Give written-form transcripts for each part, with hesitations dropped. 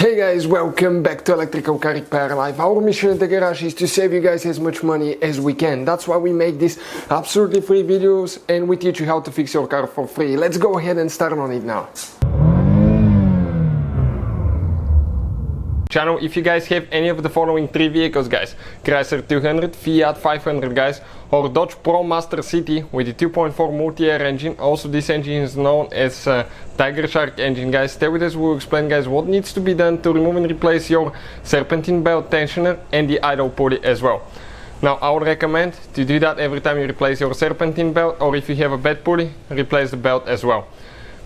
Hey guys, welcome back to Electrical Car Repair Live. Our mission at the garage is to save you guys as much money as we can. That's why we make these absolutely free videos and we teach you how to fix your car for free. Let's go ahead and start on it now. Channel, if you guys have any of the following three vehicles, guys: Chrysler 200, Fiat 500, guys, or Dodge ProMaster City with the 2.4 multi-air engine. Also, this engine is known as Tiger Shark engine, guys. Stay with us, we'll explain, guys, what needs to be done to remove and replace your Serpentine belt tensioner and the idle pulley as well. Now, I would recommend to do that every time you replace your Serpentine belt, or if you have a bad pulley, replace the belt as well.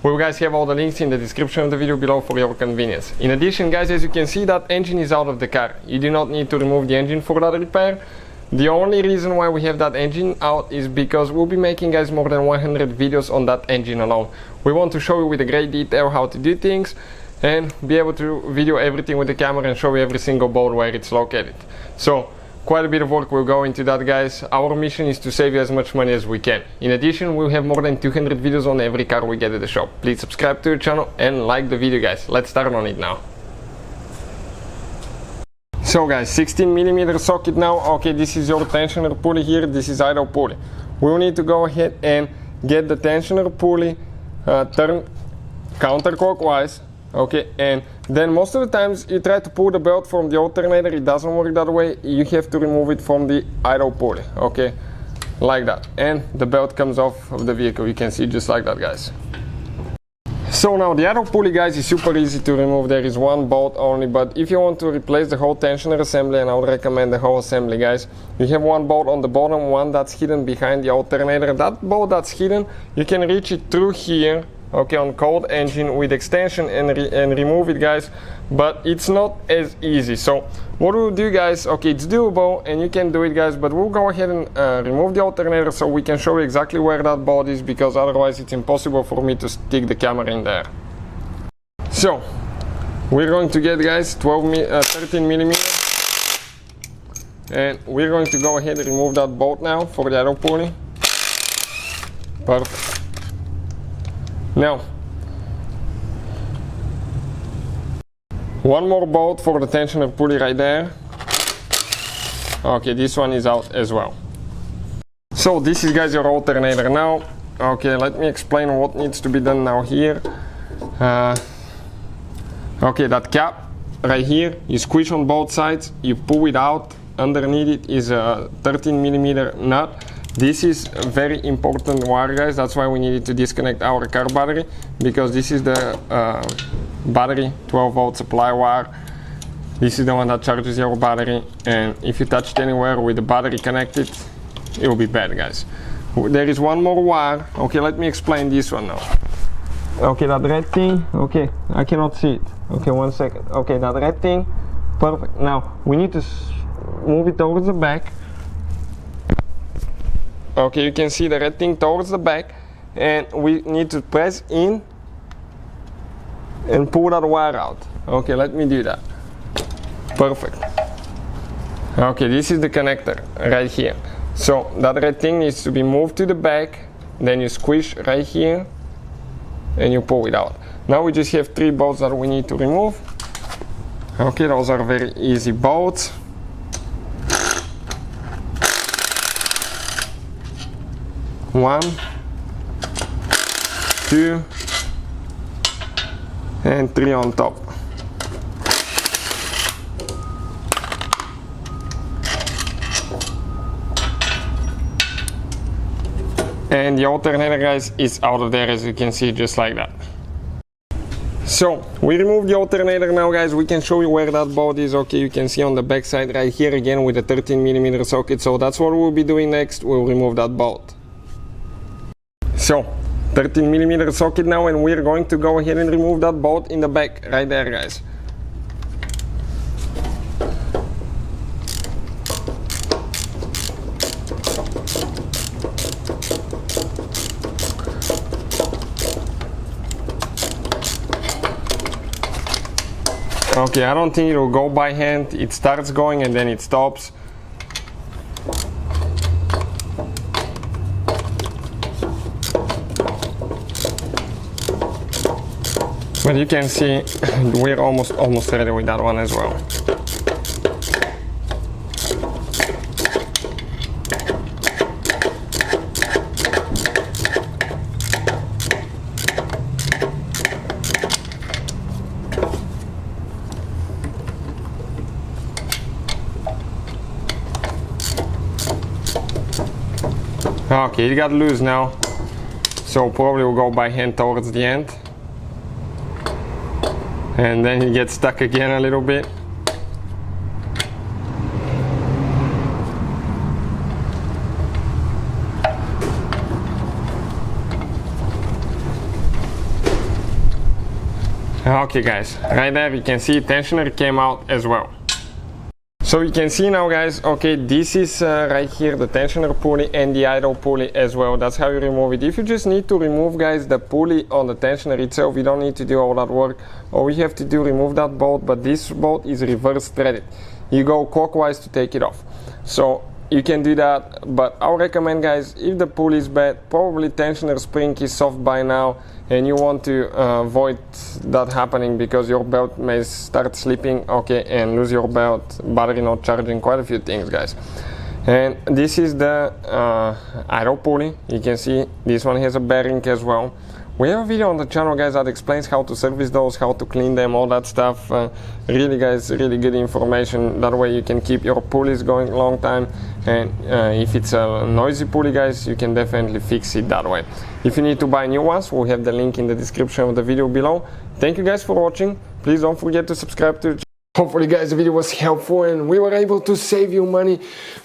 We will guys have all the links in the description of the video below for your convenience. In addition, guys, as you can see, that engine is out of the car. You do not need to remove the engine for that repair. The only reason why we have that engine out is because we'll be making, guys, more than 100 videos on that engine alone. We want to show you with a great detail how to do things and be able to video everything with the camera and show you every single bolt where it's located. So quite a bit of work will go into that, guys. Our mission is to save you as much money as we can. In addition, we'll have more than 200 videos on every car we get at the shop. Please subscribe to the channel and like the video, guys. Let's start on it now. So guys, 16mm socket now. Okay, this is your tensioner pulley here. This is idle pulley. We'll need to go ahead and get the tensioner pulley turned counterclockwise. Okay, and then most of the times you try to pull the belt from the alternator, it doesn't work that way. You have to remove it from the idle pulley, okay, like that, and the belt comes off of the vehicle. You can see just like that, guys. So now the idle pulley, guys, is super easy to remove. There is one bolt only, but if you want to replace the whole tensioner assembly, and I would recommend the whole assembly, guys, you have one bolt on the bottom, one that's hidden behind the alternator. That bolt that's hidden, you can reach it through here, okay, on cold engine with extension and remove it, guys, but it's not as easy. So what we'll do, guys, okay, it's doable and you can do it, guys, but we'll go ahead and remove the alternator so we can show you exactly where that bolt is, because otherwise it's impossible for me to stick the camera in there. So we're going to get, guys, 13mm, and we're going to go ahead and remove that bolt now for the idle pulley. Perfect. Now, one more bolt for the tensioner pulley right there. Okay, this one is out as well. So this is, guys, your alternator now. Okay, let me explain what needs to be done now here. Okay, that cap right here, you squish on both sides, you pull it out. Underneath it is a 13mm nut. This is a very important wire, guys. That's why we needed to disconnect our car battery, because this is the battery 12-volt supply wire. This is the one that charges your battery, and if you touch it anywhere with the battery connected, it will be bad, guys. There is one more wire. Okay, let me explain this one now. Okay, that red thing, okay, I cannot see it. Okay, 1 second. Okay, that red thing, perfect. Now we need to move it towards the back. Okay, you can see the red thing towards the back, and we need to press in and pull that wire out. Okay, let me do that. Perfect. Okay, this is the connector right here. So that red thing needs to be moved to the back, then you squish right here and you pull it out. Now we just have 3 bolts that we need to remove. Okay, those are very easy bolts. One, 2, and 3 on top. And the alternator, guys, is out of there, as you can see, just like that. So we removed the alternator now, guys. We can show you where that bolt is. Okay, you can see on the back side right here again with the 13mm socket. So that's what we'll be doing next. We'll remove that bolt. So 13mm socket now, and we're going to go ahead and remove that bolt in the back right there, guys. Okay, I don't think it will go by hand. It starts going and then it stops. But you can see we're almost ready with that one as well. Okay, it got loose now, so probably we'll go by hand towards the end. And then he gets stuck again a little bit. Okay guys, right there you can see tensioner came out as well. So you can see now guys, okay, this is right here the tensioner pulley and the idle pulley as well. That's how you remove it. If you just need to remove guys the pulley on the tensioner itself, you don't need to do all that work. All you have to do, remove that bolt, but this bolt is reverse threaded. You go clockwise to take it off. So you can do that, but I'll recommend guys, if the pulley is bad, probably tensioner spring is soft by now, and you want to avoid that happening because your belt may start slipping, okay, and lose your belt, battery not charging, quite a few things guys. And this is the idle pulley. You can see this one has a bearing as well. We have a video on the channel guys that explains how to service those, how to clean them, all that stuff. Really guys, really good information. That way you can keep your pulleys going a long time, and if it's a noisy pulley guys, you can definitely fix it that way. If you need to buy new ones, we'll have the link in the description of the video below. Thank you guys for watching. Please don't forget to subscribe to the channel. Hopefully guys the video was helpful and we were able to save you money.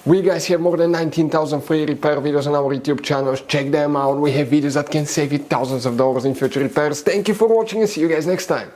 We guys have more than 19,000 free repair videos on our YouTube channels. Check them out. We have videos that can save you thousands of dollars in future repairs. Thank you for watching and see you guys next time.